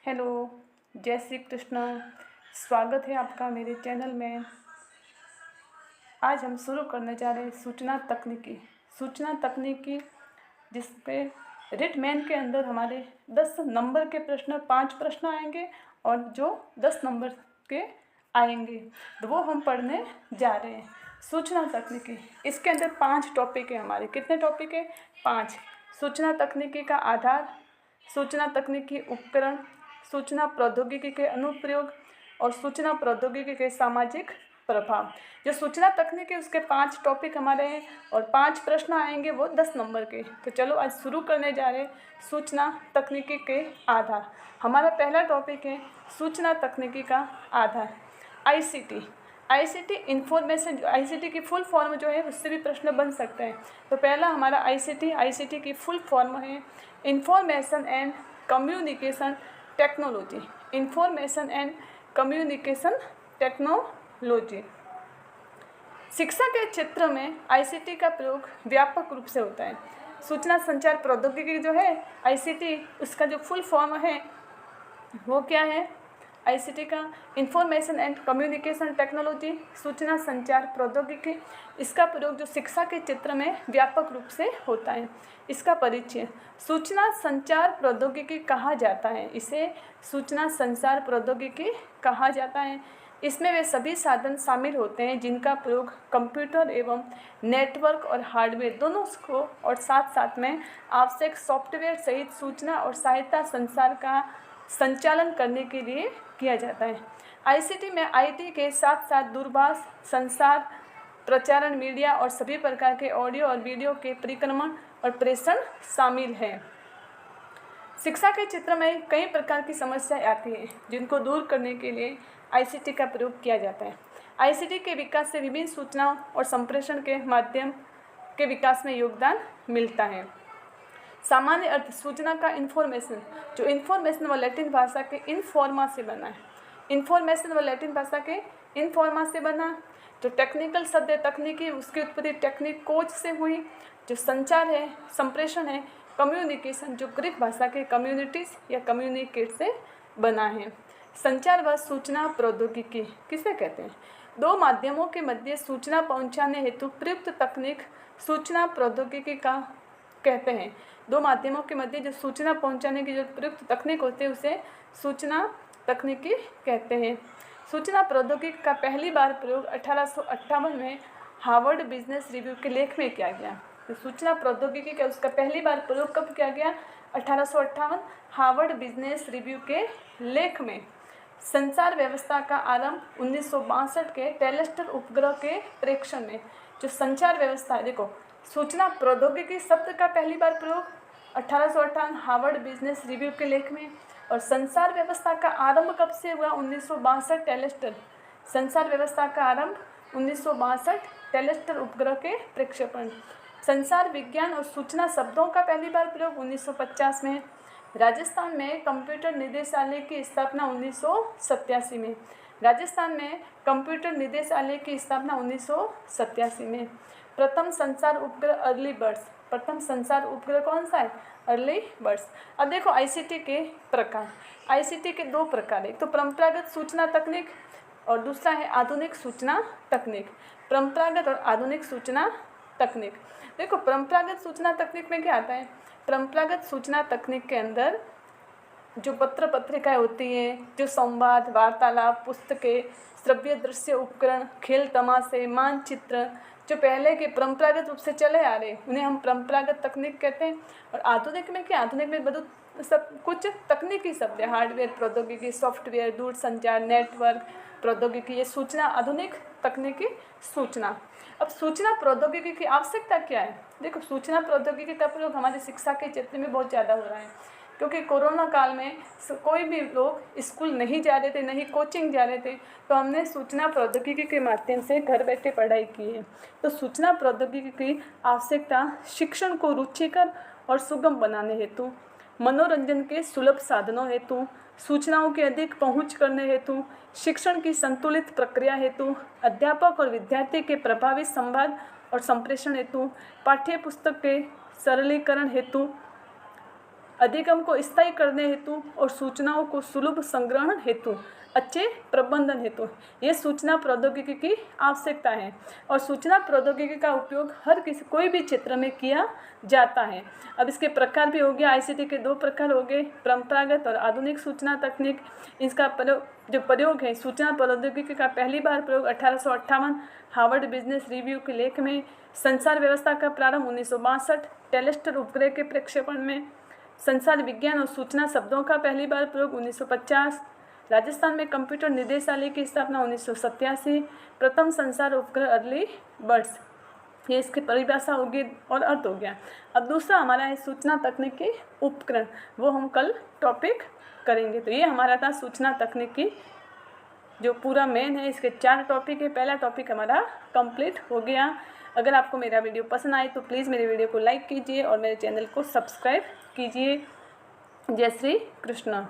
Hello, जय श्री कृष्ण। स्वागत है आपका मेरे चैनल में। आज हम शुरू करने जा रहे हैं सूचना तकनीकी जिस पे रिटमैन के अंदर हमारे 10 नंबर के प्रश्न 5 प्रश्न आएंगे और जो 10 नंबर के आएंगे तो वो हम पढ़ने जा रहे हैं। सूचना तकनीकी, इसके अंदर 5 टॉपिक है हमारे। कितने टॉपिक है? 5। सूचना तकनीकी का आधार, सूचना तकनीकी उपकरण, सूचना प्रौद्योगिकी के अनुप्रयोग और सूचना प्रौद्योगिकी के सामाजिक प्रभाव। जो सूचना तकनीकी उसके 5 टॉपिक हमारे हैं और 5 प्रश्न आएंगे वो 10 नंबर के। तो चलो आज शुरू करने जा रहे हैं सूचना तकनीकी के आधार। हमारा पहला टॉपिक है सूचना तकनीकी का आधार, आईसीटी इंफॉर्मेशन। आईसीटी की फुल फॉर्म जो है उससे भी प्रश्न बन सकते हैं। तो पहला हमारा आईसीटी की फुल फॉर्म है information and communication technology. Information and communication technology. शिक्षा के क्षेत्र में आईसीटी का प्रयोग व्यापक रूप से होता है। सूचना संचार प्रौद्योगिकी जो है आईसीटी, उसका जो फुल फॉर्म है वो क्या है? आईसीटी का इंफॉर्मेशन एंड कम्युनिकेशन टेक्नोलॉजी, सूचना संचार प्रौद्योगिकी। इसका प्रयोग जो शिक्षा के क्षेत्र में व्यापक रूप से होता है। इसका परिचय, सूचना संचार प्रौद्योगिकी कहा जाता है। इसे सूचना संचार प्रौद्योगिकी कहा जाता है। इसमें वे सभी साधन शामिल होते हैं जिनका प्रयोग कंप्यूटर एवं नेटवर्क और हार्डवेयर दोनों को और साथ साथ में आवश्यक सॉफ्टवेयर सहित सूचना और सहायता संसार का संचालन करने के लिए किया जाता है। आईसीटी में आईटी के साथ साथ दूरभाष, संचार, प्रचारण, मीडिया और सभी प्रकार के ऑडियो और वीडियो के परिक्रमण और प्रेषण शामिल है। शिक्षा के क्षेत्र में कई प्रकार की समस्याएं आती हैं जिनको दूर करने के लिए आईसीटी का प्रयोग किया जाता है। आईसीटी के विकास से विभिन्न सूचनाओं और संप्रेषण के माध्यम के विकास में योगदान मिलता है। सामान्य अर्थ, सूचना का इन्फॉर्मेशन, जो इन्फॉर्मेशन व लैटिन भाषा के इनफॉर्मा से बना है। इन्फॉर्मेशन व लैटिन भाषा के इनफॉर्मा से बना। जो टेक्निकल शब्द है तकनीकी, उसकी उत्पत्ति टेक्निकोज से हुई। जो संचार है, संप्रेषण है, कम्युनिकेशन, जो ग्रीक भाषा के कम्युनिटीज या कम्युनिकेट से बना है। संचार व सूचना प्रौद्योगिकी किसे कहते हैं? दो माध्यमों के मध्य सूचना पहुंचाने हेतु प्रयुक्त तकनीक सूचना प्रौद्योगिकी का कहते हैं। दो माध्यमों के मध्य जो सूचना पहुंचाने की जो प्रयुक्त तकनीक होती है उसे सूचना तकनीकी कहते हैं। सूचना प्रौद्योगिकी का पहली बार प्रयोग 1858 में हार्वर्ड बिजनेस रिव्यू के लेख में किया गया। तो सूचना प्रौद्योगिकी का उसका पहली बार प्रयोग कब किया गया? 1858 हार्वर्ड बिजनेस रिव्यू के लेख में। संचार व्यवस्था का आरंभ 1962 के टेलेस्टर उपग्रह के प्रेक्षण में। जो संचार व्यवस्था है, देखो सूचना प्रौद्योगिकी शब्द का पहली बार प्रयोग 1858 हार्वर्ड बिजनेस रिव्यू के लेख में। और संचार व्यवस्था का आरंभ कब से हुआ? 1962 टेलेस्टर। संचार व्यवस्था का आरंभ 1962 टेलेस्टर उपग्रह के प्रक्षेपण। संचार विज्ञान और सूचना शब्दों का पहली बार प्रयोग 1950 में। राजस्थान में कंप्यूटर निदेशालय की स्थापना 1987 में। राजस्थान में कंप्यूटर निदेशालय की स्थापना 1987 में। प्रथम संचार उपग्रह अर्ली बर्ड्स। प्रथम संचार उपग्रह कौन सा है? Early birds. अब देखो आईसीटी के प्रकार। आईसीटी के 2 प्रकार है, एक तो परंपरागत सूचना तकनीक और दूसरा है आधुनिक सूचना तकनीक। परंपरागत और आधुनिक सूचना तकनीक। देखो परंपरागत सूचना तकनीक में क्या आता है? परंपरागत सूचना तकनीक के अंदर जो पत्र पत्रिकाएं होती हैं, जो संवाद, वार्तालाप, पुस्तकें, श्रव्य दृश्य उपकरण, खेल तमाशे, मानचित्र, जो पहले के परंपरागत रूप से चले आ रहे उन्हें हम परंपरागत तकनीक कहते हैं। और आधुनिक में क्या? आधुनिक में बहुत सब कुछ तकनीकी शब्द है, हार्डवेयर प्रौद्योगिकी, सॉफ्टवेयर, दूरसंचार, नेटवर्क प्रौद्योगिकी, ये सूचना आधुनिक तकनीकी सूचना। अब सूचना प्रौद्योगिकी की आवश्यकता क्या है? देखो सूचना प्रौद्योगिकी का प्रयोग हमारी शिक्षा के क्षेत्र में बहुत ज़्यादा हो रहा है, क्योंकि कोरोना काल में कोई भी लोग स्कूल नहीं जा रहे थे, नहीं कोचिंग जा रहे थे, तो हमने सूचना प्रौद्योगिकी के माध्यम से घर बैठे पढ़ाई की है। तो सूचना प्रौद्योगिकी की आवश्यकता शिक्षण को रुचिकर और सुगम बनाने हेतु, मनोरंजन के सुलभ साधनों हेतु, सूचनाओं की अधिक पहुंच करने हेतु, शिक्षण की संतुलित प्रक्रिया हेतु, अध्यापक और विद्यार्थी के प्रभावी संवाद और संप्रेषण हेतु, पाठ्य पुस्तक के सरलीकरण हेतु, अधिगम को स्थायी करने हेतु और सूचनाओं को सुलभ संग्रहण हेतु, अच्छे प्रबंधन हेतु ये सूचना प्रौद्योगिकी की आवश्यकता है। और सूचना प्रौद्योगिकी का उपयोग हर कोई भी क्षेत्र में किया जाता है। अब इसके प्रकार भी हो गया, आईसीटी के 2 प्रकार हो गए, परंपरागत और आधुनिक सूचना तकनीक। इसका प्रयोग है सूचना प्रौद्योगिकी का पहली बार प्रयोग 1858 हार्वर्ड बिजनेस रिव्यू के लेख में, संचार व्यवस्था का प्रारंभ 1962 टेलेस्टर उपग्रह के प्रक्षेपण में, संचार विज्ञान और सूचना शब्दों का पहली बार प्रयोग 1950, राजस्थान में कंप्यूटर निदेशालय की स्थापना 1987, प्रथम संचार उपग्रह अर्ली बर्ड्स। ये इसकी परिभाषा होगी और अर्थ हो गया। अब दूसरा हमारा है सूचना तकनीक के उपकरण, वो हम कल टॉपिक करेंगे। तो ये हमारा था सूचना तकनीक की जो पूरा मेन है, इसके 4 टॉपिक है। पहला टॉपिक हमारा कंप्लीट हो गया। अगर आपको मेरा वीडियो पसंद आए तो प्लीज़ मेरे वीडियो को लाइक कीजिए और मेरे चैनल को सब्सक्राइब कीजिए। जय श्री कृष्ण।